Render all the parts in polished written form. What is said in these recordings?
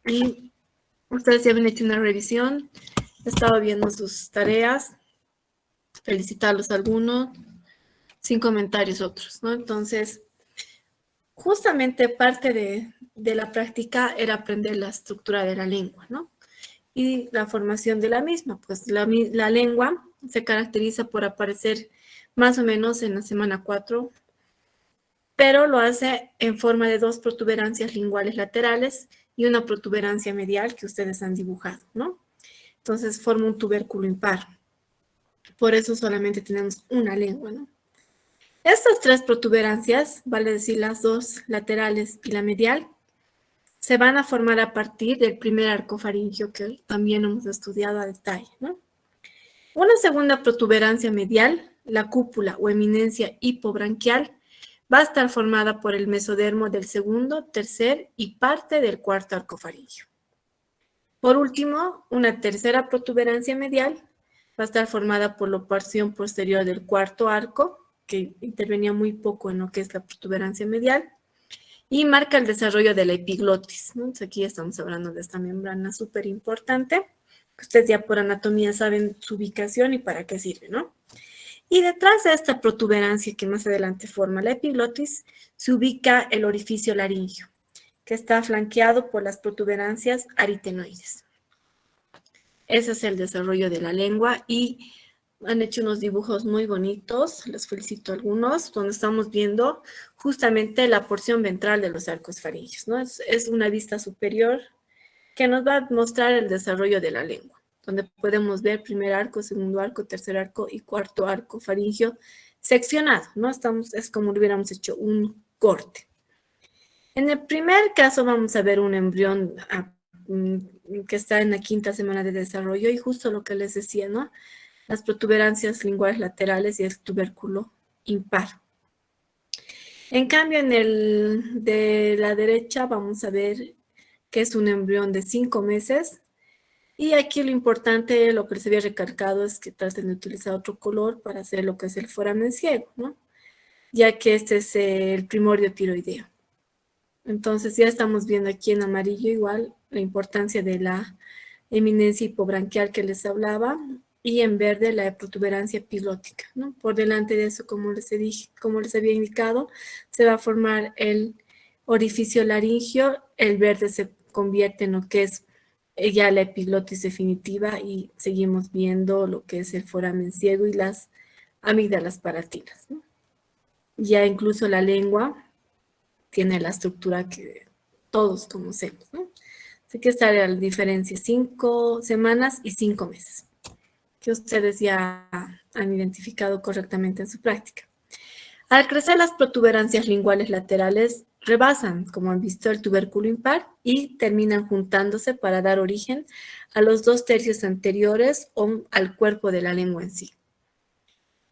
Y ustedes ya habían hecho una revisión, he estado viendo sus tareas, felicitarlos a algunos, sin comentarios otros, ¿no? Entonces, justamente parte de la práctica era aprender la estructura de la lengua, ¿no? Y la formación de la misma, pues la lengua se caracteriza por aparecer más o menos en la semana 4, pero lo hace en forma de 2 protuberancias linguales laterales y una protuberancia medial que ustedes han dibujado, ¿no? Entonces forma un tubérculo impar. Por eso solamente tenemos una lengua, ¿no? Estas 3 protuberancias, vale decir las 2 laterales y la medial, se van a formar a partir del primer arco faríngeo que también hemos estudiado a detalle, ¿no? Una segunda protuberancia medial, la cúpula o eminencia hipobranquial, va a estar formada por el mesodermo del segundo, tercer y parte del cuarto arco faríngeo. Por último, una tercera protuberancia medial va a estar formada por la porción posterior del cuarto arco, que intervenía muy poco en lo que es la protuberancia medial, y marca el desarrollo de la epiglotis, ¿no? Entonces aquí estamos hablando de esta membrana súper importante, que ustedes ya por anatomía saben su ubicación y para qué sirve, ¿no? Y detrás de esta protuberancia que más adelante forma la epiglotis, se ubica el orificio laringio, que está flanqueado por las protuberancias aritenoides. Ese es el desarrollo de la lengua y han hecho unos dibujos muy bonitos, les felicito a algunos, donde estamos viendo justamente la porción ventral de los arcos faríngeos, ¿no? Es una vista superior que nos va a mostrar el desarrollo de la lengua, donde podemos ver primer arco, segundo arco, tercer arco y cuarto arco faríngeo seccionado, ¿no? Es como si hubiéramos hecho un corte. En el primer caso vamos a ver un embrión que está en la 5ª semana de desarrollo y justo lo que les decía, ¿no? Las protuberancias linguales laterales y el tubérculo impar. En cambio, en el de la derecha vamos a ver que es un embrión de 5 meses. Y aquí lo importante, lo que les había recalcado, es que traten de utilizar otro color para hacer lo que es el foramen ciego, ¿no? Ya que este es el primorio tiroideo. Entonces ya estamos viendo aquí en amarillo igual la importancia de la eminencia hipobranquial que les hablaba y en verde la protuberancia epilótica, ¿no? Por delante de eso, como les había indicado, se va a formar el orificio laringio, el verde se convierte en lo que es ya la epiglotis definitiva y seguimos viendo lo que es el foramen ciego y las amígdalas palatinas, ¿no? Ya incluso la lengua tiene la estructura que todos conocemos, ¿no? Así que esta era la diferencia, 5 semanas y 5 meses, que ustedes ya han identificado correctamente en su práctica. Al crecer las protuberancias linguales laterales, rebasan, como han visto, el tubérculo impar y terminan juntándose para dar origen a los 2 tercios anteriores o al cuerpo de la lengua en sí.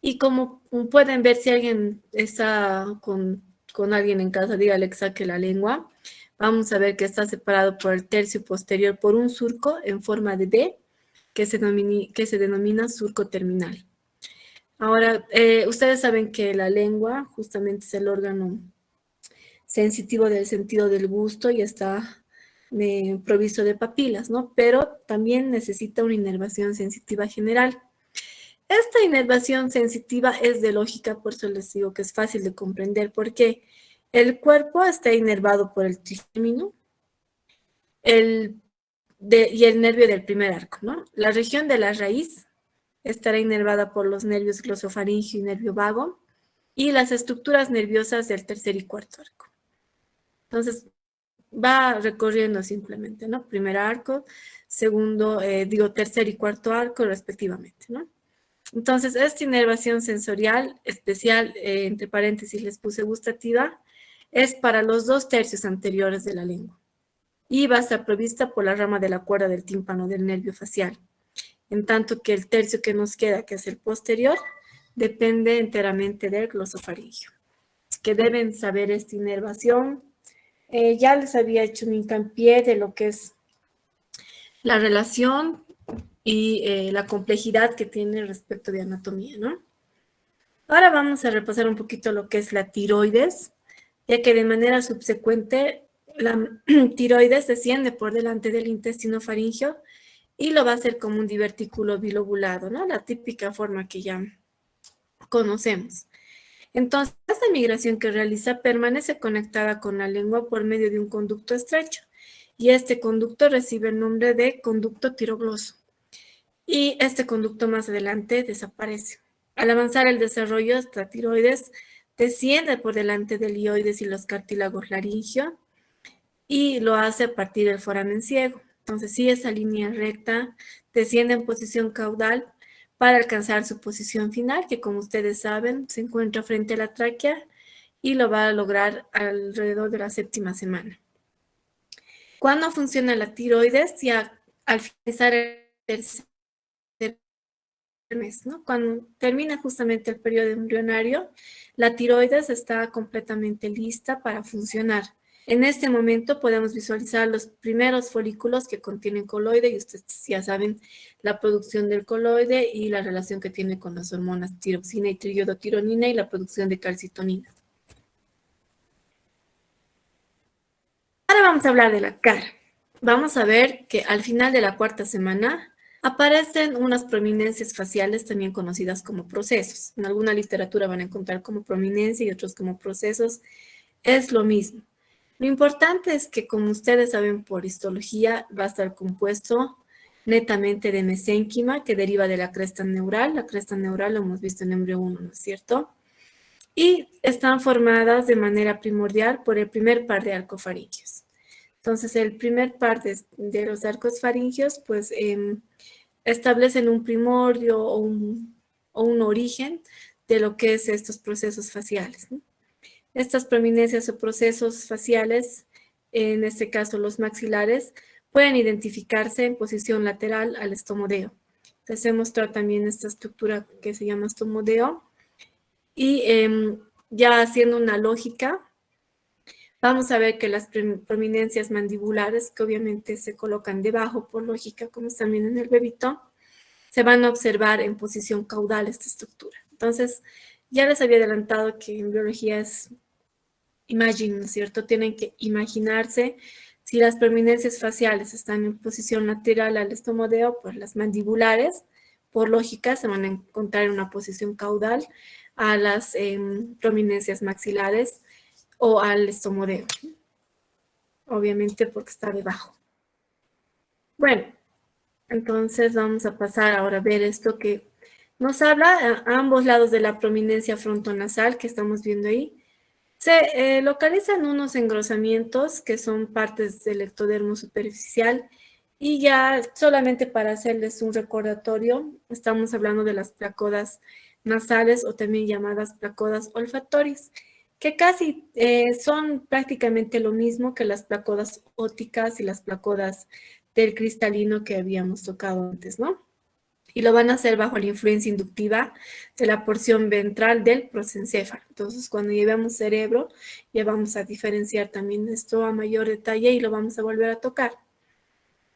Y como pueden ver, si alguien está con alguien en casa, dígale que saque la lengua. Vamos a ver que está separado por el tercio posterior por un surco en forma de D, que se denomina surco terminal. Ahora, ustedes saben que la lengua justamente es el órgano sensitivo del sentido del gusto y está provisto de papilas, ¿no? Pero también necesita una inervación sensitiva general. Esta inervación sensitiva es de lógica, por eso les digo que es fácil de comprender, porque el cuerpo está inervado por el trigémino y el nervio del primer arco, ¿no? La región de la raíz estará inervada por los nervios glosofaringio y nervio vago y las estructuras nerviosas del tercer y cuarto arco. Entonces, va recorriendo simplemente, ¿no? Primer arco, segundo, tercer y cuarto arco respectivamente, ¿no? Entonces, esta inervación sensorial especial, entre paréntesis les puse gustativa, es para los 2 tercios anteriores de la lengua y va a estar provista por la rama de la cuerda del tímpano del nervio facial, en tanto que el tercio que nos queda, que es el posterior, depende enteramente del glosofaringio. Es que deben saber esta inervación. Ya les había hecho un hincapié de lo que es la relación y la complejidad que tiene respecto de anatomía, ¿no? Ahora vamos a repasar un poquito lo que es la tiroides, ya que de manera subsecuente la tiroides desciende por delante del intestino faríngeo y lo va a hacer como un divertículo bilobulado, ¿no? La típica forma que ya conocemos. Entonces, esta migración que realiza permanece conectada con la lengua por medio de un conducto estrecho y este conducto recibe el nombre de conducto tirogloso y este conducto más adelante desaparece. Al avanzar el desarrollo, esta tiroides desciende por delante del hioides y los cartílagos laringio y lo hace a partir del foramen ciego. Entonces, sigue esa línea recta, desciende en posición caudal para alcanzar su posición final, que como ustedes saben, se encuentra frente a la tráquea y lo va a lograr alrededor de la 7ª semana. ¿Cuándo funciona la tiroides? Ya al finalizar el tercer mes, ¿no? Cuando termina justamente el periodo embrionario, la tiroides está completamente lista para funcionar. En este momento podemos visualizar los primeros folículos que contienen coloide y ustedes ya saben la producción del coloide y la relación que tiene con las hormonas tiroxina y triiodotironina y la producción de calcitonina. Ahora vamos a hablar de la cara. Vamos a ver que al final de la 4ª semana aparecen unas prominencias faciales también conocidas como procesos. En alguna literatura van a encontrar como prominencia y otros como procesos. Es lo mismo. Lo importante es que, como ustedes saben por histología, va a estar compuesto netamente de mesénquima, que deriva de la cresta neural. La cresta neural lo hemos visto en embrión 1, ¿no es cierto? Y están formadas de manera primordial por el primer par de arcofaringios. Entonces, el primer par de los arcos faringios, pues, establecen un primordio o un origen de lo que es estos procesos faciales, ¿no? Estas prominencias o procesos faciales, en este caso los maxilares, pueden identificarse en posición lateral al estomodeo. Les he mostrado también esta estructura que se llama estomodeo. Y ya haciendo una lógica, vamos a ver que las prominencias mandibulares, que obviamente se colocan debajo por lógica, como están viendo en el bebito, se van a observar en posición caudal esta estructura. Entonces, ya les había adelantado que en biología es imagine, ¿no es cierto? Tienen que imaginarse si las prominencias faciales están en posición lateral al estomodeo, pues las mandibulares, por lógica, se van a encontrar en una posición caudal a las prominencias maxilares o al estomodeo, obviamente porque está debajo. Bueno, entonces vamos a pasar ahora a ver esto que nos habla a ambos lados de la prominencia frontonasal que estamos viendo ahí. Se localizan unos engrosamientos que son partes del ectodermo superficial y ya solamente para hacerles un recordatorio, estamos hablando de las placodas nasales o también llamadas placodas olfatorias, que casi son prácticamente lo mismo que las placodas ópticas y las placodas del cristalino que habíamos tocado antes, ¿no? Y lo van a hacer bajo la influencia inductiva de la porción ventral del prosencéfalo. Entonces, cuando llevemos cerebro, ya vamos a diferenciar también esto a mayor detalle y lo vamos a volver a tocar.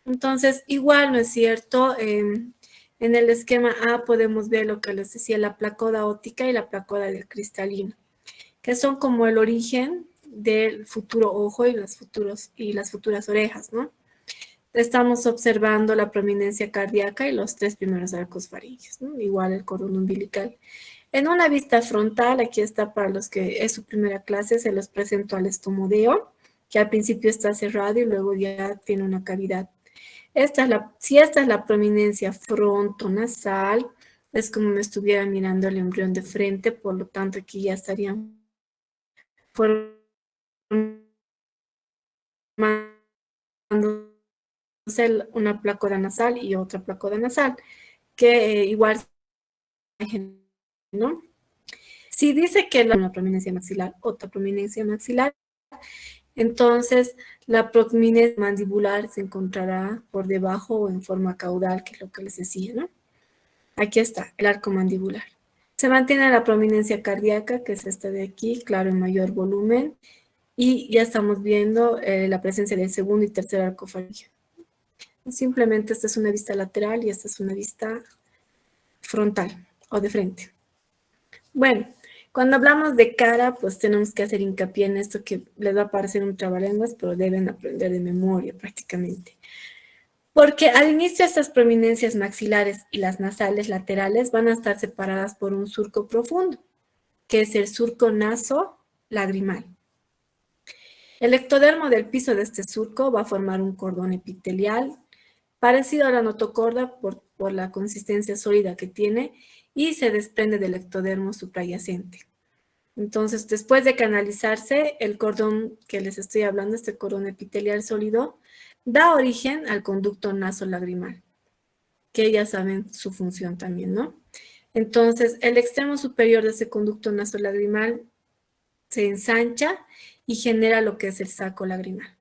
Entonces, igual, ¿no es cierto? En el esquema A podemos ver lo que les decía, la placoda óptica y la placoda del cristalino, que son como el origen del futuro ojo y las futuras orejas, ¿no? Estamos observando la prominencia cardíaca y los 3 primeros arcos faríngeos, ¿no? Igual el cordón umbilical. En una vista frontal, aquí está para los que es su primera clase, se los presento al estomodeo, que al principio está cerrado y luego ya tiene una cavidad. Si esta es la prominencia frontonasal, es como me estuviera mirando el embrión de frente, por lo tanto aquí ya estarían formando una placoda nasal y otra placoda nasal, que igual, ¿no? Si dice que una prominencia maxilar, otra prominencia maxilar, entonces la prominencia mandibular se encontrará por debajo o en forma caudal, que es lo que les decía, ¿no? Aquí está, el arco mandibular. Se mantiene la prominencia cardíaca, que es esta de aquí, claro, en mayor volumen, y ya estamos viendo la presencia del segundo y tercer arco faríngeo. Simplemente esta es una vista lateral y esta es una vista frontal o de frente. Bueno, Cuando hablamos de cara, pues tenemos que hacer hincapié en esto que les va a parecer un trabalenguas, pero deben aprender de memoria prácticamente. Porque al inicio estas prominencias maxilares y las nasales laterales van a estar separadas por un surco profundo, que es el surco naso-lagrimal. El ectodermo del piso de este surco va a formar un cordón epitelial parecido a la notocorda por la consistencia sólida que tiene y se desprende del ectodermo suprayacente. Entonces, después de canalizarse, el cordón que les estoy hablando, este cordón epitelial sólido, da origen al conducto nasolagrimal, que ya saben su función también, ¿no? Entonces, el extremo superior de ese conducto nasolagrimal se ensancha y genera lo que es el saco lagrimal.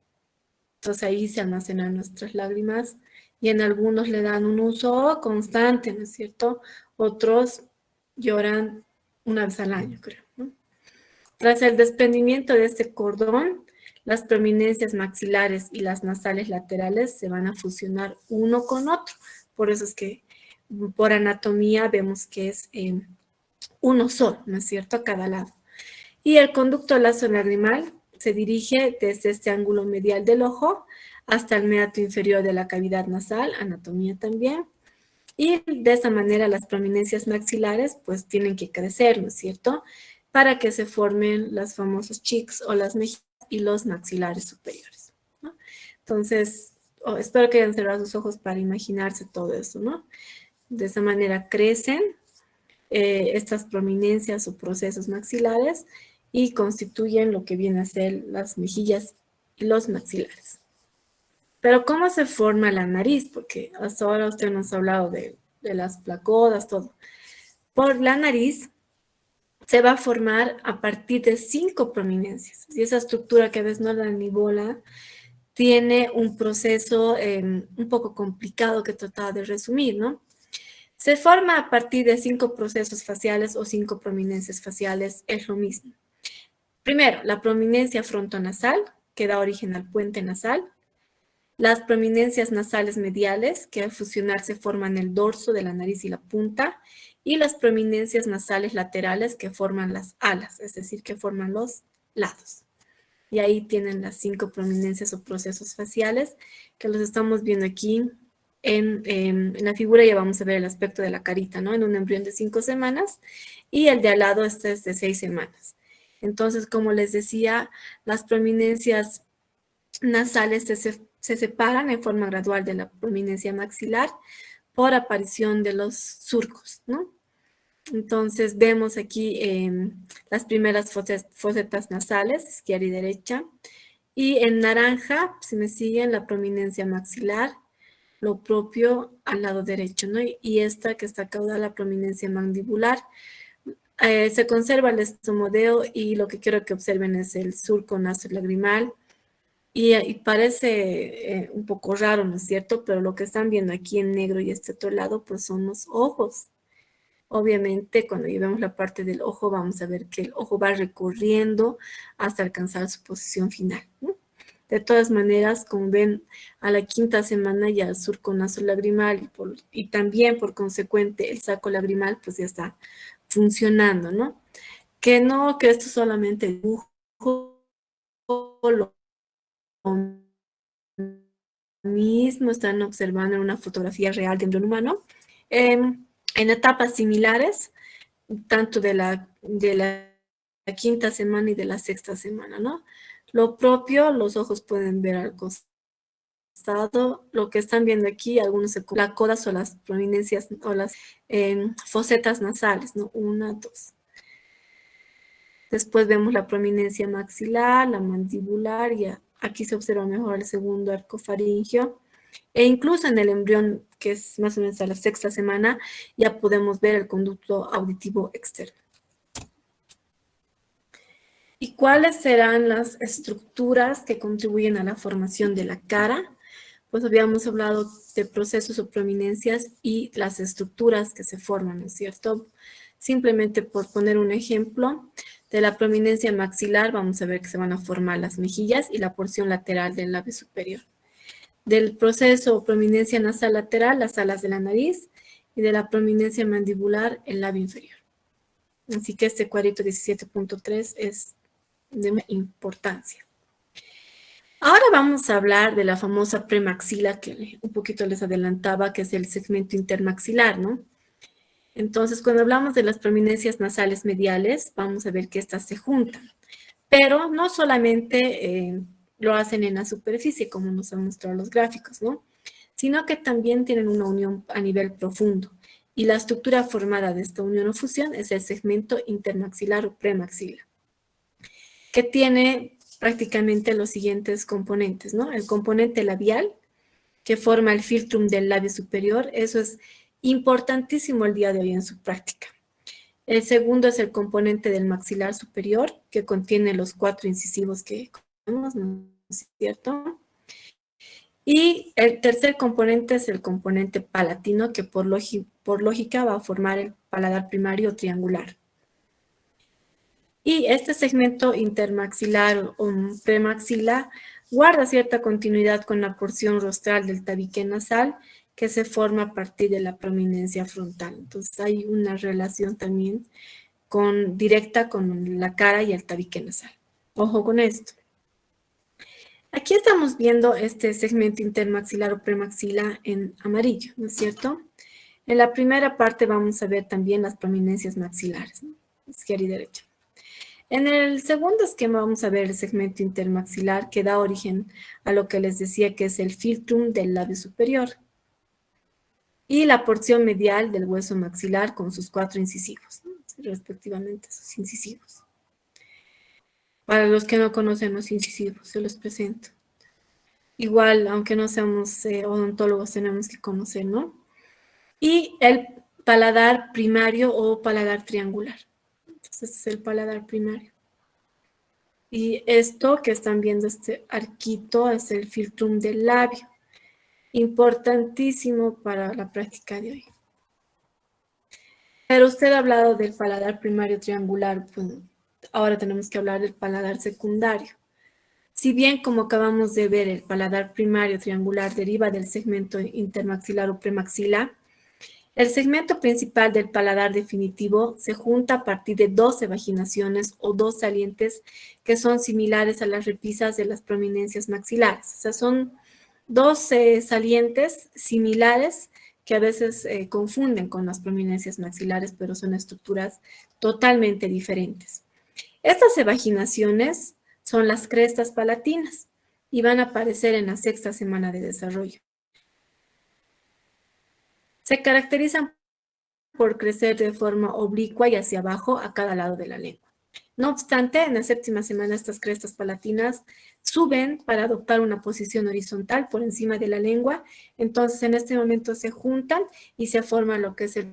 Entonces, ahí se almacenan nuestras lágrimas y en algunos le dan un uso constante, ¿no es cierto? Otros lloran una vez al año, creo, ¿no? Tras el desprendimiento de este cordón, las prominencias maxilares y las nasales laterales se van a fusionar uno con otro. Por eso es que por anatomía vemos que es uno solo, ¿no es cierto?, a cada lado. Y el conducto nasolacrimal se dirige desde este ángulo medial del ojo hasta el meato inferior de la cavidad nasal, anatomía también. Y de esa manera las prominencias maxilares pues tienen que crecer, ¿no es cierto?, para que se formen las famosas cheeks o las mejillas y los maxilares superiores, ¿no? Entonces, espero que hayan cerrado sus ojos para imaginarse todo eso, ¿no? De esa manera crecen estas prominencias o procesos maxilares y constituyen lo que viene a ser las mejillas y los maxilares. Pero ¿cómo se forma la nariz? Porque hasta ahora usted nos ha hablado de las placodas, todo. Por la nariz se va a formar a partir de 5 prominencias. Y esa estructura que a veces no da ni bola, tiene un proceso un poco complicado que trataba de resumir, ¿no? Se forma a partir de 5 procesos faciales o 5 prominencias faciales, es lo mismo. Primero, la prominencia frontonasal, que da origen al puente nasal. Las prominencias nasales mediales, que al fusionarse forman el dorso de la nariz y la punta. Y las prominencias nasales laterales, que forman las alas, es decir, que forman los lados. Y ahí tienen las 5 prominencias o procesos faciales, que los estamos viendo aquí en la figura. Ya vamos a ver el aspecto de la carita, ¿no? En un embrión de 5 semanas y el de al lado este es de 6 semanas. Entonces, como les decía, las prominencias nasales se separan en forma gradual de la prominencia maxilar por aparición de los surcos, ¿no? Entonces, vemos aquí las primeras fosetas nasales, izquierda y derecha, y en naranja, si me siguen, la prominencia maxilar, lo propio al lado derecho, ¿no? Y esta que está caudal, la prominencia mandibular. Se conserva el estomodeo y lo que quiero que observen es el surco nasolagrimal. Y parece un poco raro, ¿no es cierto? Pero lo que están viendo aquí en negro y este otro lado, pues son los ojos. Obviamente, cuando llevemos la parte del ojo, vamos a ver que el ojo va recorriendo hasta alcanzar su posición final, ¿no? De todas maneras, como ven, a la 5ª semana ya el surco nasolagrimal y también por consecuente el saco lagrimal, pues ya está funcionando, ¿no? Que no, que esto solamente dibujo lo mismo están observando en una fotografía real de embrión humano, en etapas similares, tanto de la 5ª semana y de la 6ª semana, ¿no? Lo propio, los ojos pueden ver al costado, lo que están viendo aquí, algunos la coda son las prominencias o las fosetas nasales, ¿no? 1, 2. Después vemos la prominencia maxilar, la mandibular, y aquí se observa mejor el segundo arco faríngeo. E incluso en el embrión, que es más o menos a la 6ª semana, ya podemos ver el conducto auditivo externo. ¿Y cuáles serán las estructuras que contribuyen a la formación de la cara? Pues habíamos hablado de procesos o prominencias y las estructuras que se forman, ¿no es cierto? Simplemente por poner un ejemplo, de la prominencia maxilar vamos a ver que se van a formar las mejillas y la porción lateral del labio superior. Del proceso o prominencia nasal lateral, las alas de la nariz, y de la prominencia mandibular, el labio inferior. Así que este cuadrito 17.3 es de importancia. Ahora vamos a hablar de la famosa premaxila que un poquito les adelantaba, que es el segmento intermaxilar, ¿no? Entonces, cuando hablamos de las prominencias nasales mediales, vamos a ver que estas se juntan. Pero no solamente lo hacen en la superficie, como nos han mostrado los gráficos, ¿no? Sino que también tienen una unión a nivel profundo. Y la estructura formada de esta unión o fusión es el segmento intermaxilar o premaxilar, que tiene prácticamente los siguientes componentes, ¿no? El componente labial, que forma el filtrum del labio superior, eso es importantísimo el día de hoy en su práctica. El segundo es el componente del maxilar superior, que contiene los 4 incisivos que conocemos, ¿no es cierto? Y el tercer componente es el componente palatino, que por lógica va a formar el paladar primario triangular. Y este segmento intermaxilar o premaxila guarda cierta continuidad con la porción rostral del tabique nasal que se forma a partir de la prominencia frontal. Entonces hay una relación también directa con la cara y el tabique nasal. Ojo con esto. Aquí estamos viendo este segmento intermaxilar o premaxila en amarillo, ¿no es cierto? En la primera parte vamos a ver también las prominencias maxilares, ¿no? Izquierda y derecha. En el segundo esquema vamos a ver el segmento intermaxilar que da origen a lo que les decía que es el filtrum del labio superior y la porción medial del hueso maxilar con sus 4 incisivos, ¿no? Respectivamente sus incisivos. Para los que no conocen los incisivos, se los presento. Igual, aunque no seamos odontólogos, tenemos que conocer, ¿no? Y el paladar primario o paladar triangular. Entonces, este es el paladar primario. Y esto que están viendo, este arquito, es el filtrum del labio. Importantísimo para la práctica de hoy. Pero usted ha hablado del paladar primario triangular, pues ahora tenemos que hablar del paladar secundario. Si bien, como acabamos de ver, el paladar primario triangular deriva del segmento intermaxilar o premaxilar, el segmento principal del paladar definitivo se junta a partir de 2 evaginaciones o 2 salientes que son similares a las repisas de las prominencias maxilares. O sea, son 2 salientes similares que a veces confunden con las prominencias maxilares, pero son estructuras totalmente diferentes. Estas evaginaciones son las crestas palatinas y van a aparecer en la 6ª semana de desarrollo. Se caracterizan por crecer de forma oblicua y hacia abajo a cada lado de la lengua. No obstante, en la 7ª semana estas crestas palatinas suben para adoptar una posición horizontal por encima de la lengua, entonces en este momento se juntan y se forma lo que es el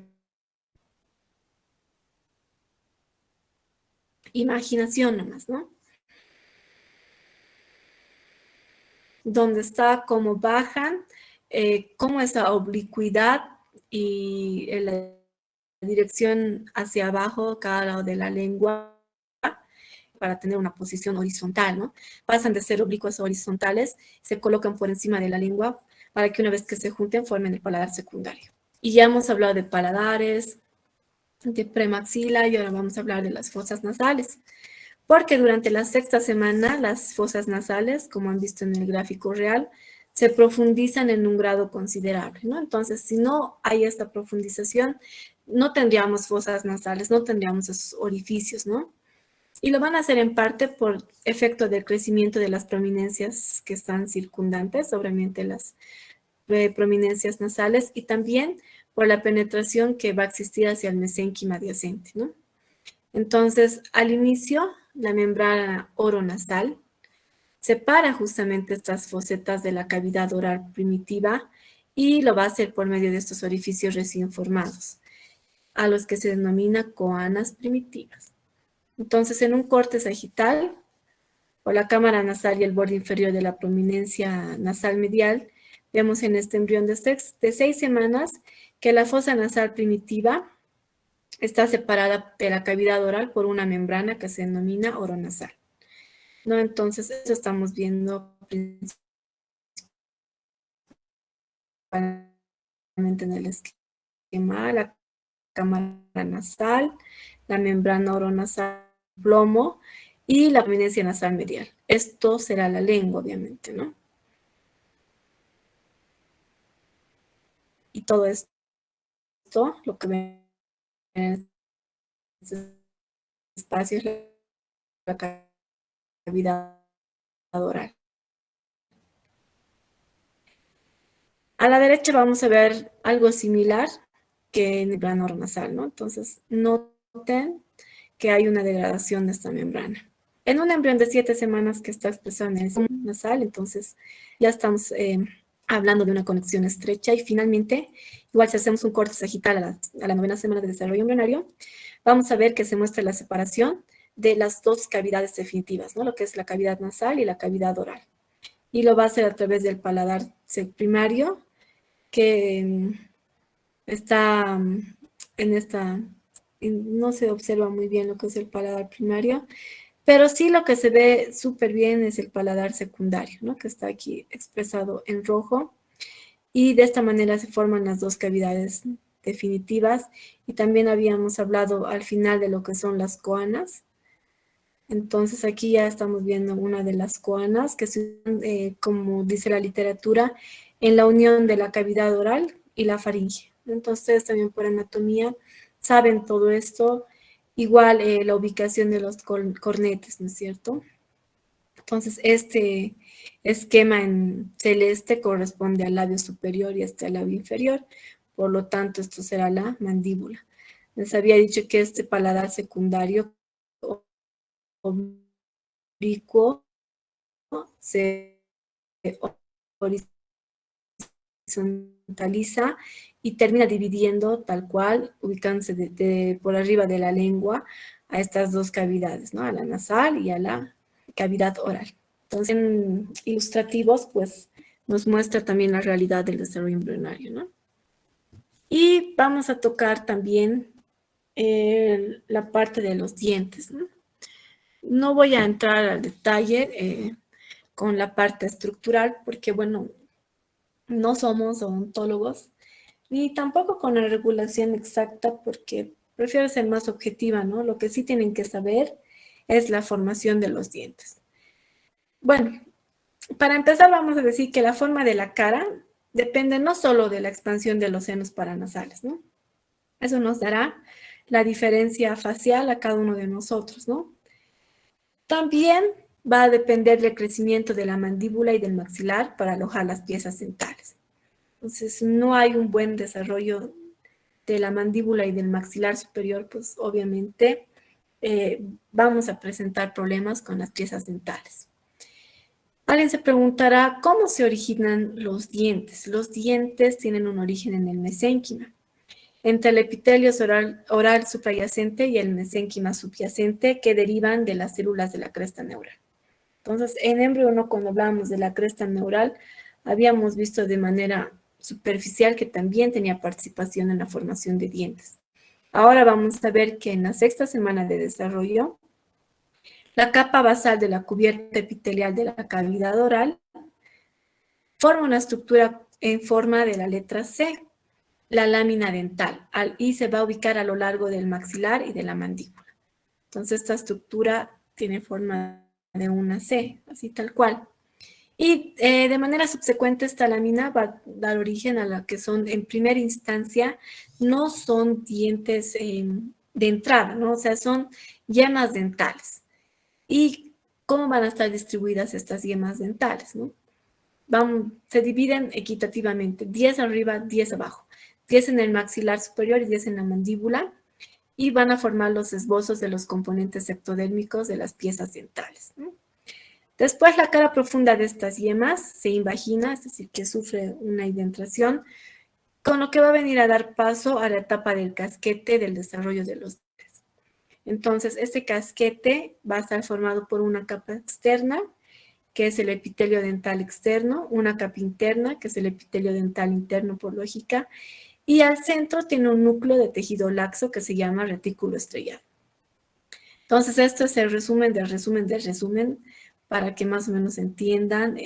imaginación nomás, ¿no? Donde está cómo bajan, cómo esa oblicuidad y la dirección hacia abajo, cada lado de la lengua, para tener una posición horizontal, ¿no? Pasan de ser oblicuas a horizontales, se colocan por encima de la lengua para que una vez que se junten formen el paladar secundario. Y ya hemos hablado de paladares, de premaxila y ahora vamos a hablar de las fosas nasales. Porque durante la 6ª semana las fosas nasales, como han visto en el gráfico real, se profundizan en un grado considerable, ¿no? Entonces, si no hay esta profundización, no tendríamos fosas nasales, no tendríamos esos orificios, ¿no? Y lo van a hacer en parte por efecto del crecimiento de las prominencias que están circundantes, obviamente las prominencias nasales, y también por la penetración que va a existir hacia el mesénquima adyacente, ¿no? Entonces, al inicio, la membrana oronasal separa justamente estas fosetas de la cavidad oral primitiva y lo va a hacer por medio de estos orificios recién formados, a los que se denomina coanas primitivas. Entonces, en un corte sagital, por la cámara nasal y el borde inferior de la prominencia nasal medial, vemos en este embrión de 6 semanas que la fosa nasal primitiva está separada de la cavidad oral por una membrana que se denomina oronasal, ¿no? Entonces, eso estamos viendo principalmente en el esquema. La cámara nasal, la membrana oronasal, plomo y la prominencia nasal medial. Esto será la lengua, obviamente, ¿no? Y todo esto, lo que ven en este espacio es la cavidad oral. A la derecha vamos a ver algo similar que en el membrana oronasal, ¿no? Entonces, noten que hay una degradación de esta membrana. En un embrión de 7 semanas que está expresado en el nasal, entonces ya estamos hablando de una conexión estrecha y finalmente, igual si hacemos un corte sagital a la 9ª semana de desarrollo embrionario, vamos a ver que se muestra la separación de las dos cavidades definitivas, ¿no? Lo que es la cavidad nasal y la cavidad oral. Y lo va a hacer a través del paladar primario, que está en esta, no se observa muy bien lo que es el paladar primario, pero sí lo que se ve súper bien es el paladar secundario, ¿no? Que está aquí expresado en rojo. Y de esta manera se forman las dos cavidades definitivas. Y también habíamos hablado al final de lo que son las coanas. Entonces aquí ya estamos viendo una de las coanas, que son, como dice la literatura, en la unión de la cavidad oral y la faringe. Entonces ustedes también por anatomía saben todo esto. Igual la ubicación de los cornetes, ¿no es cierto? Entonces este esquema en celeste corresponde al labio superior y este al labio inferior. Por lo tanto, esto será la mandíbula. Les había dicho que este paladar secundario oblicuo se horizontaliza y termina dividiendo tal cual, ubicándose por arriba de la lengua a estas dos cavidades, ¿no? A la nasal y a la cavidad oral. Entonces, en ilustrativos, pues, nos muestra también la realidad del desarrollo embrionario, ¿no? Y vamos a tocar también la parte de los dientes, ¿no? No voy a entrar al detalle con la parte estructural porque, bueno, no somos odontólogos, ni tampoco con la regulación exacta porque prefiero ser más objetiva, ¿no? Lo que sí tienen que saber es la formación de los dientes. Bueno, para empezar vamos a decir que la forma de la cara depende no solo de la expansión de los senos paranasales, ¿no? Eso nos dará la diferencia facial a cada uno de nosotros, ¿no? También va a depender del crecimiento de la mandíbula y del maxilar para alojar las piezas dentales. Entonces, no hay un buen desarrollo de la mandíbula y del maxilar superior, pues obviamente vamos a presentar problemas con las piezas dentales. Alguien se preguntará, ¿cómo se originan los dientes? Los dientes tienen un origen en el mesénquima, entre el epitelio oral suprayacente y el mesénquima subyacente que derivan de las células de la cresta neural. Entonces, en embrión, cuando hablamos de la cresta neural, habíamos visto de manera superficial que también tenía participación en la formación de dientes. Ahora vamos a ver que en la 6ª semana de desarrollo, la capa basal de la cubierta epitelial de la cavidad oral forma una estructura en forma de la letra C, la lámina dental, y se va a ubicar a lo largo del maxilar y de la mandíbula. Entonces, esta estructura tiene forma de una C, así tal cual. Y de manera subsecuente esta lámina va a dar origen a la que son, en primera instancia, no son dientes de entrada, ¿no? O sea, son yemas dentales. ¿Y cómo van a estar distribuidas estas yemas dentales, no? Se dividen equitativamente, 10 arriba, 10 abajo. 10 en el maxilar superior y 10 en la mandíbula. Y van a formar los esbozos de los componentes ectodérmicos de las piezas dentales, ¿no? Después, la cara profunda de estas yemas se invagina, es decir, que sufre una indentración, con lo que va a venir a dar paso a la etapa del casquete del desarrollo de los dientes. Entonces, este casquete va a estar formado por una capa externa, que es el epitelio dental externo, una capa interna, que es el epitelio dental interno por lógica, y al centro tiene un núcleo de tejido laxo que se llama retículo estrellado. Entonces, esto es el resumen del resumen del resumen, para que más o menos entiendan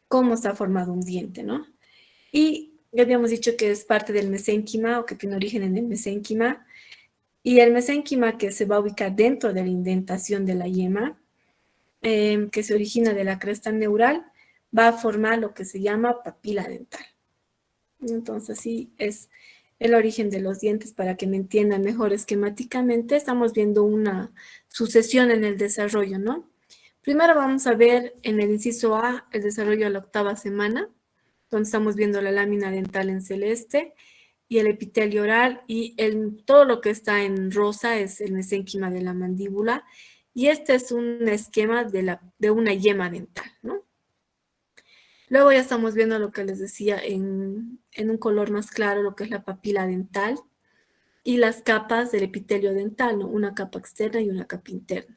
cómo está formado un diente, ¿no? Y Ya habíamos dicho que es parte del mesénquima o que tiene origen en el mesénquima. Y el mesénquima que se va a ubicar dentro de la indentación de la yema, que se origina de la cresta neural, va a formar lo que se llama papila dental. Entonces, sí, es el origen de los dientes para que me entiendan mejor esquemáticamente. Estamos viendo una sucesión en el desarrollo, ¿no? Primero vamos a ver en el inciso A el desarrollo a la 8ª semana, donde estamos viendo la lámina dental en celeste y el epitelio oral, y todo lo que está en rosa es el mesénquima de la mandíbula, y este es un esquema de una yema dental, ¿no? Luego ya estamos viendo lo que les decía en un color más claro, lo que es la papila dental y las capas del epitelio dental, ¿no? Una capa externa y una capa interna.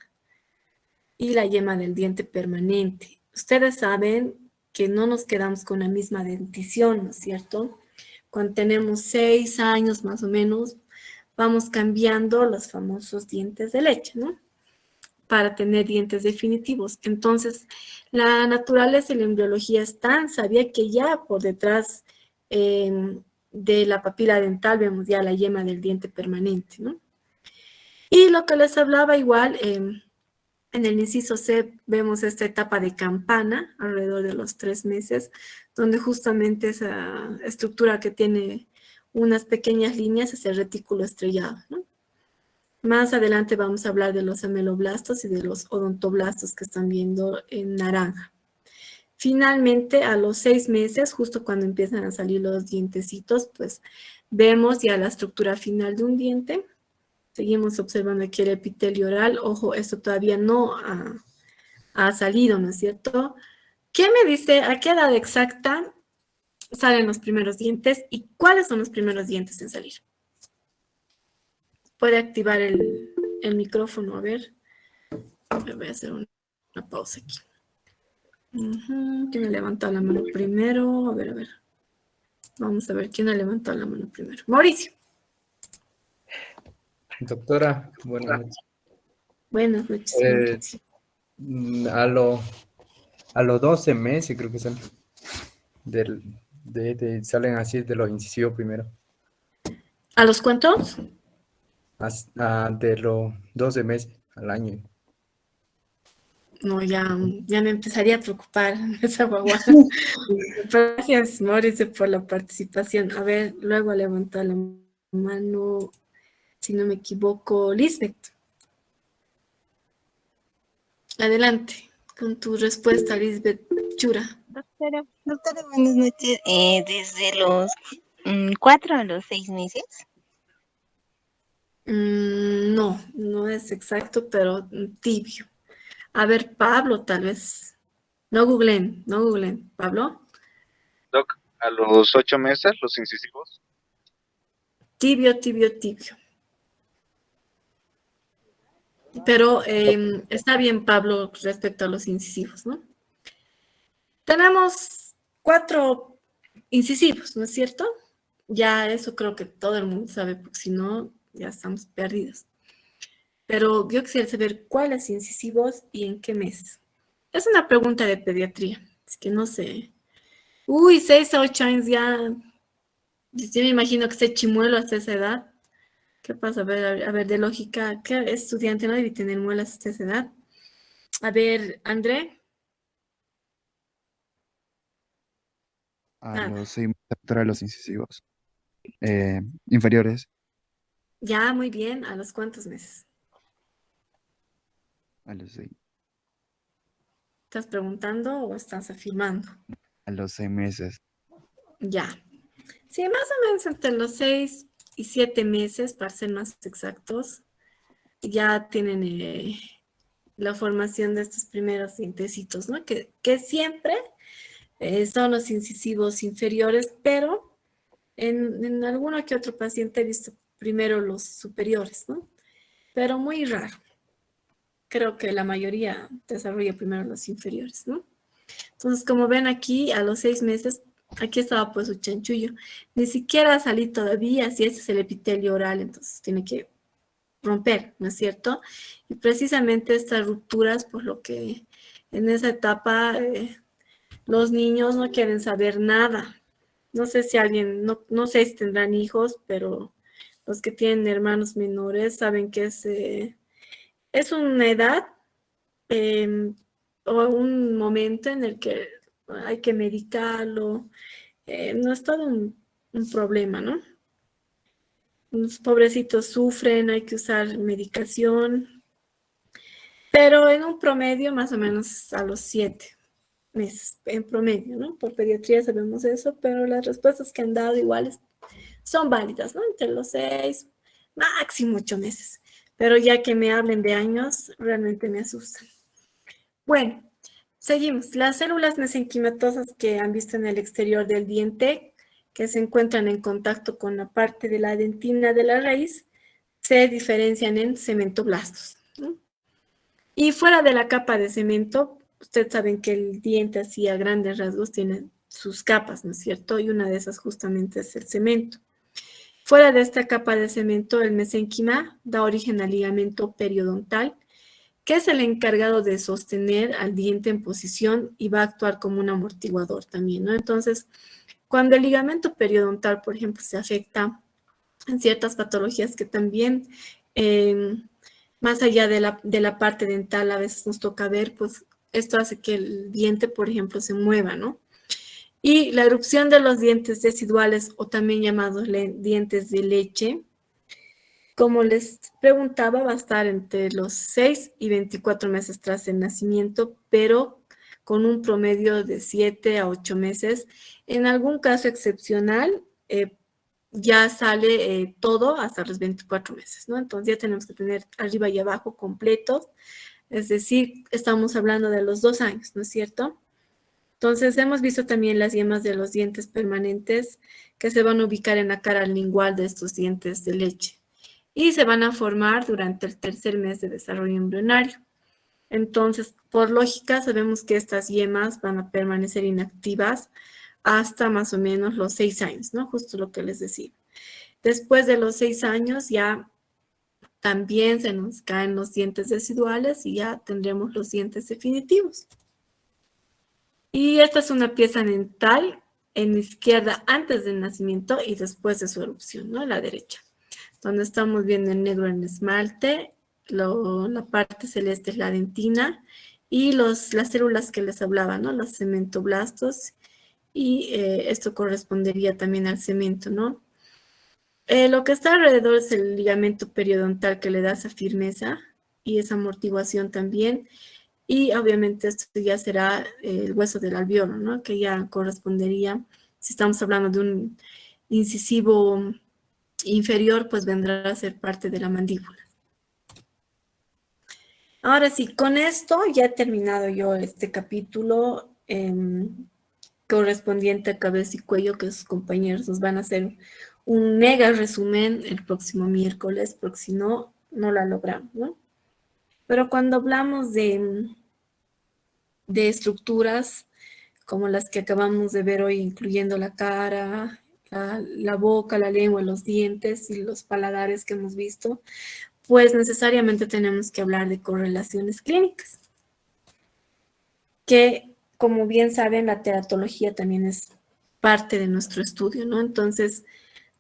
Y la yema del diente permanente. Ustedes saben que no nos quedamos con la misma dentición, ¿no es cierto? Cuando tenemos 6 años más o menos, vamos cambiando los famosos dientes de leche, ¿no? Para tener dientes definitivos. Entonces, la naturaleza y la embriología es tan sabia que ya por detrás de la papila dental vemos ya la yema del diente permanente, ¿no? Y lo que les hablaba igual, en el inciso C vemos esta etapa de campana alrededor de los 3 meses, donde justamente esa estructura que tiene unas pequeñas líneas es el retículo estrellado, ¿no? Más adelante vamos a hablar de los ameloblastos y de los odontoblastos que están viendo en naranja. Finalmente, a los 6 meses, justo cuando empiezan a salir los dientecitos, pues vemos ya la estructura final de un diente. Seguimos observando aquí el epitelio oral. Ojo, esto todavía no ha salido, ¿no es cierto? ¿Qué me dice a qué edad exacta salen los primeros dientes y cuáles son los primeros dientes en salir? Puede activar el micrófono, a ver. Voy a hacer una pausa aquí. ¿Quién ha levantado la mano primero? A ver. Vamos a ver quién ha levantado la mano primero. Mauricio. Doctora, buenas noches. Buenas noches, Mauricio. A los 12 meses creo que salen. Salen así de los incisivos primero. ¿A los cuántos? De los 12 meses al año. No, ya me empezaría a preocupar esa guagua. Gracias, Mauricio, por la participación. A ver, luego levantó la mano, si no me equivoco, Lisbeth. Adelante, con tu respuesta, Lisbeth Chura. Doctora, buenas noches. Desde los 4 a los 6 meses. No es exacto, pero tibio. A ver, Pablo, tal vez. No googleen. ¿Pablo? Doc, a los 8 meses, los incisivos. Tibio. Pero está bien, Pablo, respecto a los incisivos, ¿no? Tenemos 4 incisivos, ¿no es cierto? Ya eso creo que todo el mundo sabe, porque si no, ya estamos perdidos. Pero yo quisiera saber cuáles incisivos y en qué mes. Es una pregunta de pediatría, es que no sé. Uy, 6 a 8 años ya. Yo me imagino que esté chimuelo hasta esa edad. ¿Qué pasa? A ver, de lógica, ¿qué estudiante no debe tener muelas hasta esa edad? A ver, André. A los 6 meses, doctora, los incisivos inferiores. Ya, muy bien. ¿A los cuántos meses? A los 6. ¿Estás preguntando o estás afirmando? A los 6 meses. Ya. Sí, más o menos entre los 6 y 7 meses, para ser más exactos, ya tienen la formación de estos primeros dientecitos, ¿no? Que siempre son los incisivos inferiores, pero en alguno que otro paciente he visto primero los superiores, ¿no? Pero muy raro. Creo que la mayoría desarrolla primero los inferiores, ¿no? Entonces, como ven aquí, a los 6 meses, aquí estaba pues su chanchullo. Ni siquiera salí todavía, si ese es el epitelio oral, entonces tiene que romper, ¿no es cierto? Y precisamente estas rupturas, por lo que en esa etapa los niños no quieren saber nada No sé si alguien, no sé si tendrán hijos, pero los que tienen hermanos menores saben que es una edad o un momento en el que hay que medicarlo. No es todo un problema, ¿no? Los pobrecitos sufren, hay que usar medicación, pero en un promedio más o menos a los 7 meses, en promedio, ¿no? Por pediatría sabemos eso, pero las respuestas que han dado iguales son válidas, ¿no? Entre los 6, máximo 8 meses. Pero ya que me hablen de años, realmente me asustan. Bueno, seguimos. Las células mesenquimatosas que han visto en el exterior del diente, que se encuentran en contacto con la parte de la dentina de la raíz, se diferencian en cementoblastos, ¿no? Y fuera de la capa de cemento, ustedes saben que el diente así a grandes rasgos tiene sus capas, ¿no es cierto? Y una de esas justamente es el cemento. Fuera de esta capa de cemento, el mesénquima da origen al ligamento periodontal, que es el encargado de sostener al diente en posición y va a actuar como un amortiguador también, ¿no? Entonces, cuando el ligamento periodontal, por ejemplo, se afecta en ciertas patologías que también, más allá de la parte dental, a veces nos toca ver, pues esto hace que el diente, por ejemplo, se mueva, ¿no? Y la erupción de los dientes deciduales, o también llamados dientes de leche, como les preguntaba, va a estar entre los 6 y 24 meses tras el nacimiento, pero con un promedio de 7 a 8 meses. En algún caso excepcional, ya sale todo hasta los 24 meses, ¿no? Entonces ya tenemos que tener arriba y abajo completos, es decir, estamos hablando de los 2 años, ¿no es cierto? Entonces hemos visto también las yemas de los dientes permanentes que se van a ubicar en la cara lingual de estos dientes de leche y se van a formar durante el tercer mes de desarrollo embrionario. Entonces, por lógica, sabemos que estas yemas van a permanecer inactivas hasta más o menos los 6 años, ¿no? Justo lo que les decía. Después de los 6 años ya también se nos caen los dientes residuales y ya tendremos los dientes definitivos. Y esta es una pieza dental en izquierda antes del nacimiento y después de su erupción, ¿no? La derecha, donde estamos viendo en negro en esmalte, la parte celeste es la dentina y las células que les hablaba, ¿no? Los cementoblastos, y esto correspondería también al cemento, ¿no? Lo que está alrededor es el ligamento periodontal que le da esa firmeza y esa amortiguación también. Y obviamente esto ya será el hueso del alveolo, ¿no? Que ya correspondería, si estamos hablando de un incisivo inferior, pues vendrá a ser parte de la mandíbula. Ahora sí, con esto ya he terminado yo este capítulo correspondiente a cabeza y cuello, que sus compañeros nos van a hacer un mega resumen el próximo miércoles, porque si no, no la logramos, ¿no? Pero cuando hablamos de estructuras como las que acabamos de ver hoy, incluyendo la cara, la boca, la lengua, los dientes y los paladares que hemos visto, pues necesariamente tenemos que hablar de correlaciones clínicas, que como bien saben, la teratología también es parte de nuestro estudio, ¿no? Entonces,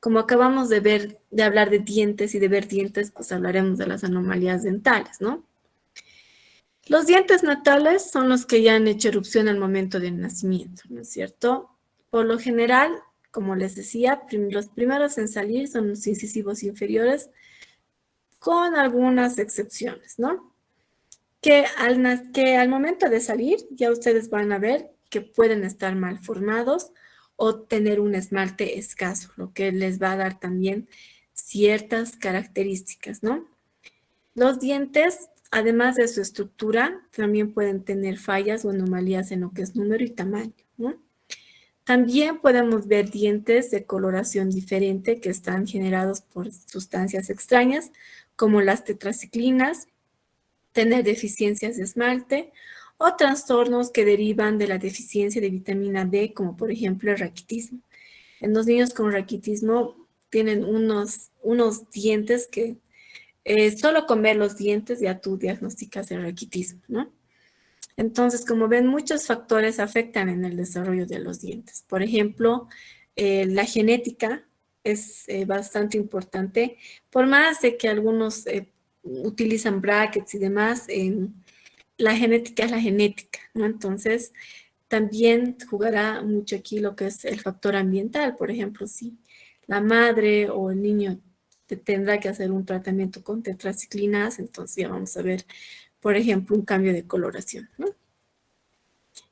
como acabamos de hablar de dientes y de ver dientes, pues hablaremos de las anomalías dentales, ¿no? Los dientes natales son los que ya han hecho erupción al momento del nacimiento, ¿no es cierto? Por lo general, como les decía, los primeros en salir son los incisivos inferiores, con algunas excepciones, ¿no? Que al momento de salir, ya ustedes van a ver que pueden estar mal formados o tener un esmalte escaso, lo que les va a dar también ciertas características, ¿no? Los dientes, además de su estructura, también pueden tener fallas o anomalías en lo que es número y tamaño, ¿no? También podemos ver dientes de coloración diferente que están generados por sustancias extrañas, como las tetraciclinas, tener deficiencias de esmalte o trastornos que derivan de la deficiencia de vitamina D, como por ejemplo el raquitismo. En los niños con raquitismo tienen unos dientes que solo con ver los dientes ya tú diagnosticas el raquitismo, ¿no? Entonces, como ven, muchos factores afectan en el desarrollo de los dientes. Por ejemplo, la genética es bastante importante. Por más de que algunos utilizan brackets y demás, la genética es la genética, ¿no? Entonces, también jugará mucho aquí lo que es el factor ambiental. Por ejemplo, si la madre o el niño tendrá que hacer un tratamiento con tetraciclinas, entonces ya vamos a ver, por ejemplo, un cambio de coloración, ¿no?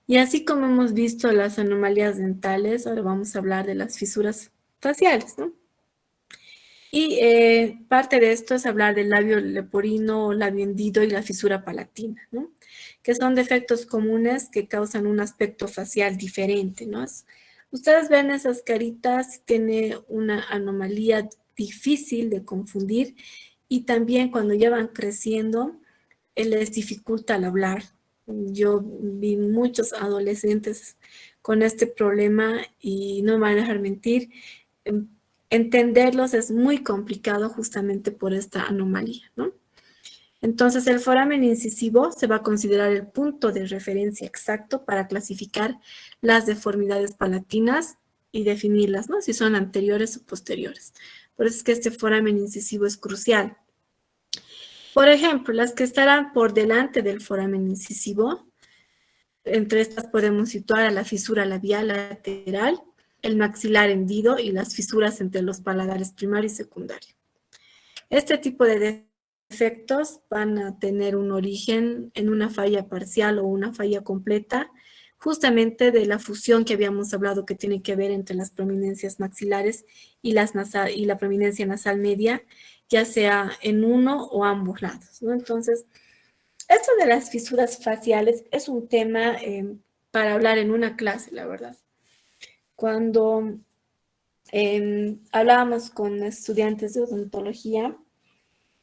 Y así como hemos visto las anomalías dentales, ahora vamos a hablar de las fisuras faciales, ¿no? Y parte de esto es hablar del labio leporino, labio hendido y la fisura palatina, ¿no? Que son defectos comunes que causan un aspecto facial diferente, ¿no? Ustedes ven esas caritas, tiene una anomalía difícil de confundir y también cuando ya van creciendo, les dificulta el hablar. Yo vi muchos adolescentes con este problema y no me van a dejar mentir, entenderlos es muy complicado justamente por esta anomalía, ¿no? Entonces, el foramen incisivo se va a considerar el punto de referencia exacto para clasificar las deformidades palatinas y definirlas, ¿no? Si son anteriores o posteriores. Por eso es que este foramen incisivo es crucial. Por ejemplo, las que estarán por delante del foramen incisivo, entre estas podemos situar a la fisura labial lateral, el maxilar hendido y las fisuras entre los paladares primario y secundario. Este tipo de defectos van a tener un origen en una falla parcial o una falla completa, justamente de la fusión que habíamos hablado que tiene que ver entre las prominencias maxilares y la prominencia nasal media, ya sea en uno o ambos lados, ¿no? Entonces, esto de las fisuras faciales es un tema para hablar en una clase, la verdad. Cuando hablábamos con estudiantes de odontología,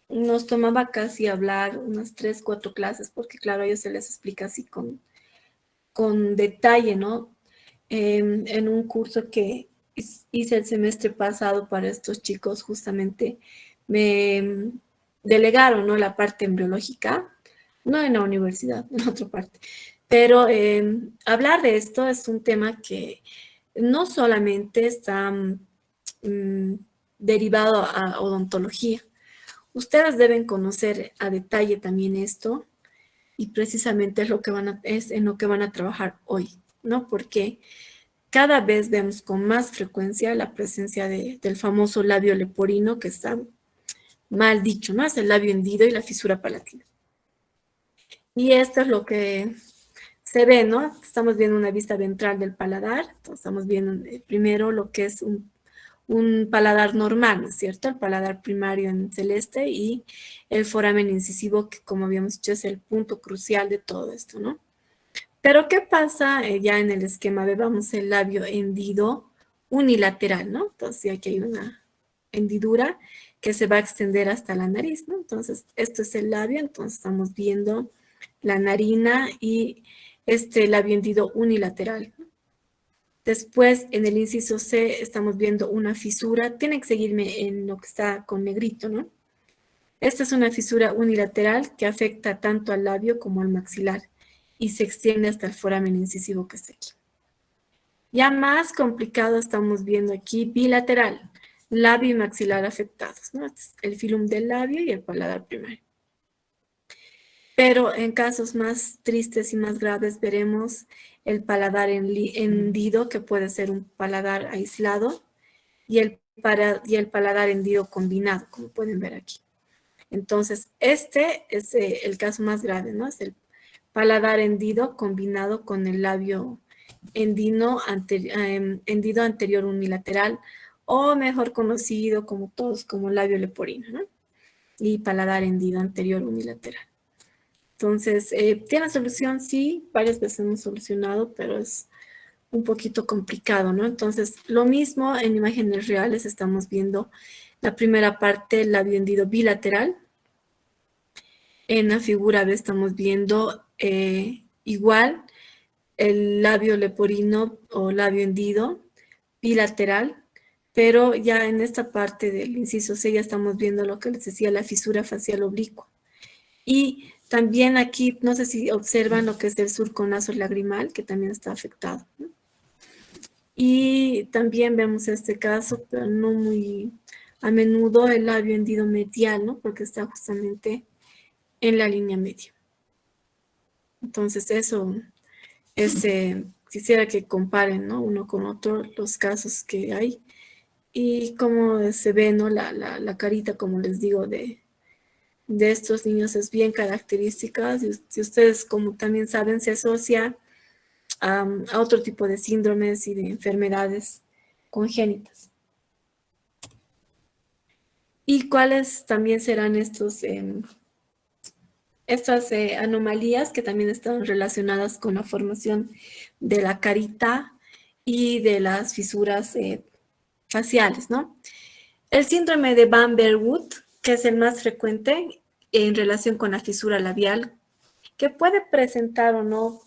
nos tomaba casi hablar unas 3, 4 clases, porque claro, a ellos se les explica así con detalle, ¿no? En un curso que hice el semestre pasado para estos chicos, justamente me delegaron, ¿no? La parte embriológica, no en la universidad, en otra parte. Pero hablar de esto es un tema que no solamente está derivado a odontología. Ustedes deben conocer a detalle también esto y precisamente es en lo que van a trabajar hoy, ¿no? Porque cada vez vemos con más frecuencia la presencia del famoso labio leporino, que está mal dicho, ¿no? Es el labio hendido y la fisura palatina. Y esto es lo que se ve, ¿no? Estamos viendo una vista ventral del paladar. Entonces estamos viendo primero lo que es un paladar normal, ¿no es cierto? El paladar primario en celeste y el foramen incisivo, que como habíamos dicho es el punto crucial de todo esto, ¿no? Pero ¿qué pasa ya en el esquema B? Vamos el labio hendido unilateral, ¿no? Entonces aquí hay una hendidura que se va a extender hasta la nariz, ¿no? Entonces esto es el labio, entonces estamos viendo la narina y este labio hendido unilateral. Después, en el inciso C, estamos viendo una fisura. Tienen que seguirme en lo que está con negrito, ¿no? Esta es una fisura unilateral que afecta tanto al labio como al maxilar y se extiende hasta el foramen incisivo que está aquí. Ya más complicado estamos viendo aquí bilateral, labio y maxilar afectados, ¿no? El filum del labio y el paladar primario. Pero en casos más tristes y más graves veremos el paladar hendido, que puede ser un paladar aislado, y el paladar hendido combinado, como pueden ver aquí. Entonces, este es el caso más grave, ¿no? Es el paladar hendido combinado con el labio hendido anterior unilateral, o mejor conocido como todos como labio leporino, ¿no? Y paladar hendido anterior unilateral. Entonces, ¿tiene solución? Sí, varias veces hemos solucionado, pero es un poquito complicado, ¿no? Entonces, lo mismo en imágenes reales estamos viendo la primera parte, el labio hendido bilateral. En la figura B estamos viendo igual el labio leporino o labio hendido bilateral, pero ya en esta parte del inciso C ya estamos viendo lo que les decía, la fisura facial oblicua. Y también aquí, no sé si observan lo que es el surco nasolacrimal, que también está afectado, ¿no? Y también vemos este caso, pero no muy a menudo, el labio hendido medial, ¿no? Porque está justamente en la línea media. Entonces eso es, quisiera que comparen, ¿no? Uno con otro los casos que hay y cómo se ve, ¿no? La carita, como les digo, de estos niños es bien característica. Si ustedes, como también saben, se asocia a otro tipo de síndromes y de enfermedades congénitas. ¿Y cuáles también serán estas anomalías que también están relacionadas con la formación de la carita y de las fisuras faciales, ¿no? El síndrome de Van Der Wood, que es el más frecuente en relación con la fisura labial, que puede presentar o no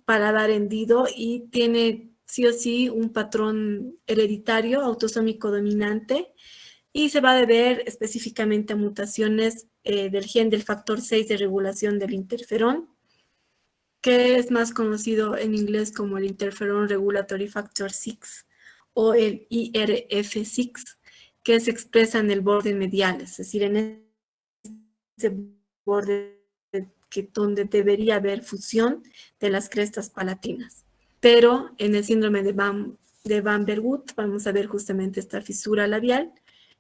paladar hendido y tiene sí o sí un patrón hereditario autosómico dominante y se va a deber específicamente a mutaciones del gen del factor 6 de regulación del interferón, que es más conocido en inglés como el Interferon Regulatory Factor 6 o el IRF6, que se expresa en el borde medial, es decir, en ese borde donde debería haber fusión de las crestas palatinas. Pero en el síndrome de Van Der Wood vamos a ver justamente esta fisura labial,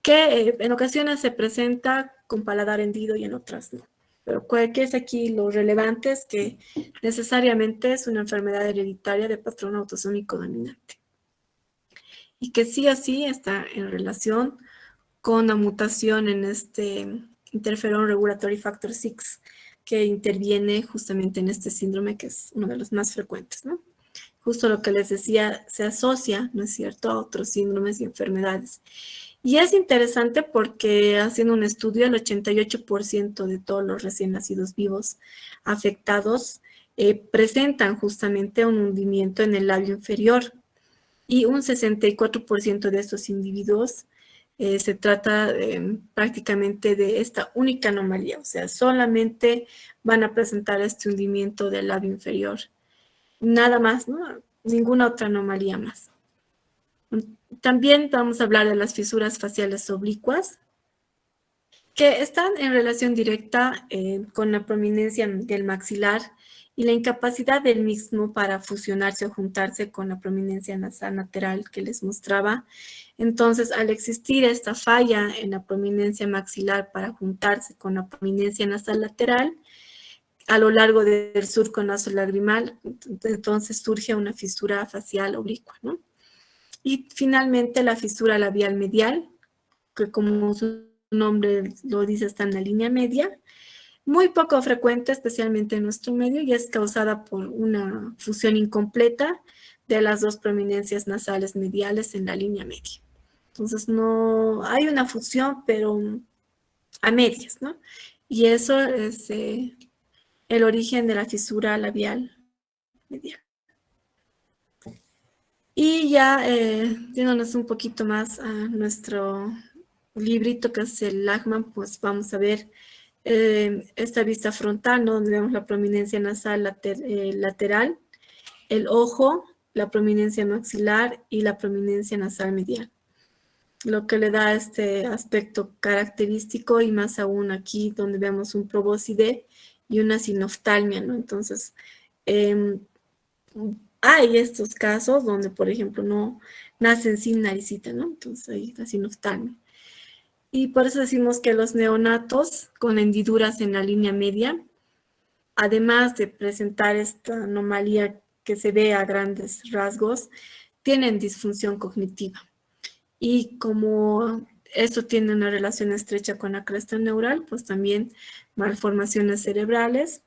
que en ocasiones se presenta con paladar hendido y en otras no. Pero ¿qué es aquí lo relevante? Es que necesariamente es una enfermedad hereditaria de patrón autosómico dominante. Y que sí o sí está en relación con la mutación en este Interferon Regulatory Factor 6, que interviene justamente en este síndrome, que es uno de los más frecuentes, ¿no? Justo lo que les decía, se asocia, ¿no es cierto?, a otros síndromes y enfermedades. Y es interesante porque haciendo un estudio, el 88% de todos los recién nacidos vivos afectados presentan justamente un hundimiento en el labio inferior y un 64% de estos individuos se trata prácticamente de esta única anomalía, o sea, solamente van a presentar este hundimiento del labio inferior. Nada más, ¿no? Ninguna otra anomalía más. También vamos a hablar de las fisuras faciales oblicuas, que están en relación directa con la prominencia del maxilar y la incapacidad del mismo para fusionarse o juntarse con la prominencia nasal lateral que les mostraba. Entonces, al existir esta falla en la prominencia maxilar para juntarse con la prominencia nasal lateral, a lo largo del surco nasolagrimal, entonces surge una fisura facial oblicua, ¿no? Y finalmente la fisura labial medial, que como su nombre lo dice está en la línea media, muy poco frecuente, especialmente en nuestro medio, y es causada por una fusión incompleta de las dos prominencias nasales mediales en la línea media. Entonces no hay una fusión, pero a medias, ¿no? Y eso es el origen de la fisura labial medial. Y ya yéndonos un poquito más a nuestro librito que es el Lachman, pues vamos a ver esta vista frontal, ¿no? Donde vemos la prominencia nasal lateral, el ojo, la prominencia maxilar y la prominencia nasal medial. Lo que le da este aspecto característico y más aún aquí donde vemos un probóscide y una sinoftalmia, ¿no? Entonces, hay estos casos donde, por ejemplo, no nacen sin naricita, ¿no? Entonces hay la sinoftalmia. Y por eso decimos que los neonatos con hendiduras en la línea media, además de presentar esta anomalía que se ve a grandes rasgos, tienen disfunción cognitiva. Y como esto tiene una relación estrecha con la cresta neural, pues también malformaciones cerebrales,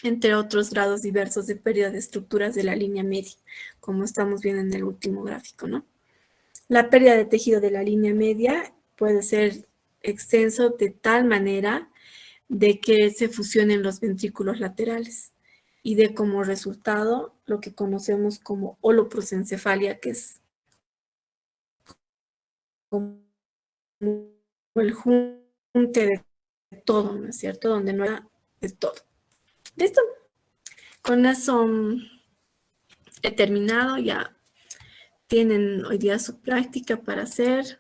entre otros grados diversos de pérdida de estructuras de la línea media, como estamos viendo en el último gráfico, ¿no? La pérdida de tejido de la línea media puede ser extenso de tal manera de que se fusionen los ventrículos laterales y de como resultado lo que conocemos como holoprosencefalia, que es como el junte de todo, ¿no es cierto? Donde no era de todo. ¿Listo? Con eso he terminado, ya tienen hoy día su práctica para hacer.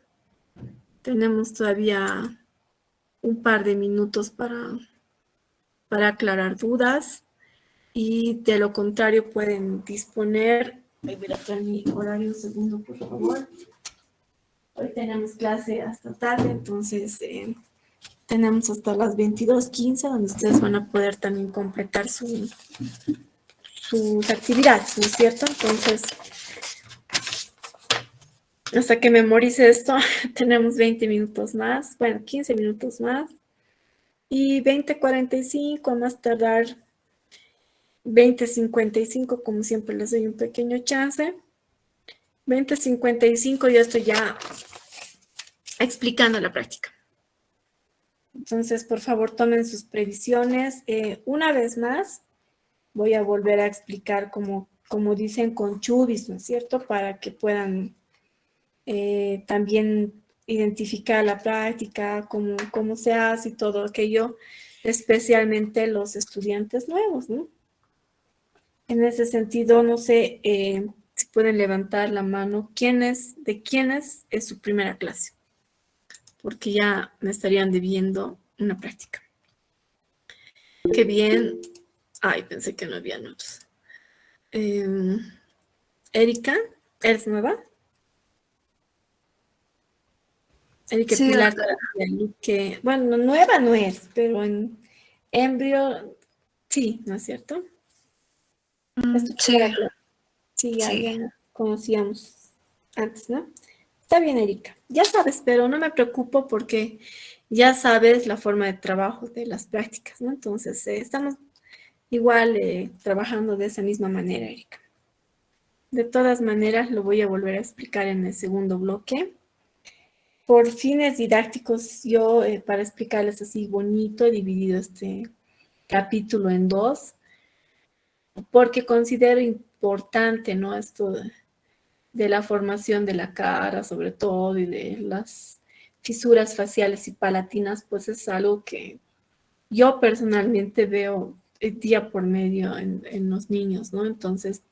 Tenemos todavía un par de minutos para aclarar dudas y de lo contrario pueden disponer. Voy a traer mi horario un segundo, por favor. Hoy tenemos clase hasta tarde, entonces tenemos hasta las 22:15 donde ustedes van a poder también completar sus actividades, ¿no es cierto? Entonces, hasta que memorice esto, tenemos 20 minutos más, bueno, 15 minutos más. Y 20:45, más tardar 20:55, como siempre les doy un pequeño chance. 20:55 yo estoy ya explicando la práctica. Entonces, por favor, tomen sus previsiones. Una vez más, voy a volver a explicar como dicen con chubis, ¿no es cierto? Para que puedan también identificar la práctica, cómo se hace y todo aquello, especialmente los estudiantes nuevos, ¿no? En ese sentido, no sé si pueden levantar la mano, de quiénes es su primera clase, porque ya me estarían debiendo una práctica. Qué bien. Ay, pensé que no había notas. Erika, ¿eres nueva? Erika Sí, Pilar, doctora. que, bueno, nueva no es, pero en embrio, sí, ¿no es cierto? Es tu Sí, primera clase. Sí, ya sí. nos conocíamos antes, ¿no? Está bien, Erika. Ya sabes, pero no me preocupo porque ya sabes la forma de trabajo de las prácticas, ¿no? Entonces, estamos igual trabajando de esa misma manera, Erika. De todas maneras, lo voy a volver a explicar en el segundo bloque. Por fines didácticos, yo para explicarles así bonito, he dividido este capítulo en dos, porque considero importante, ¿no? Esto de la formación de la cara, sobre todo, y de las fisuras faciales y palatinas, pues es algo que yo personalmente veo día por medio en los niños, ¿no? Entonces,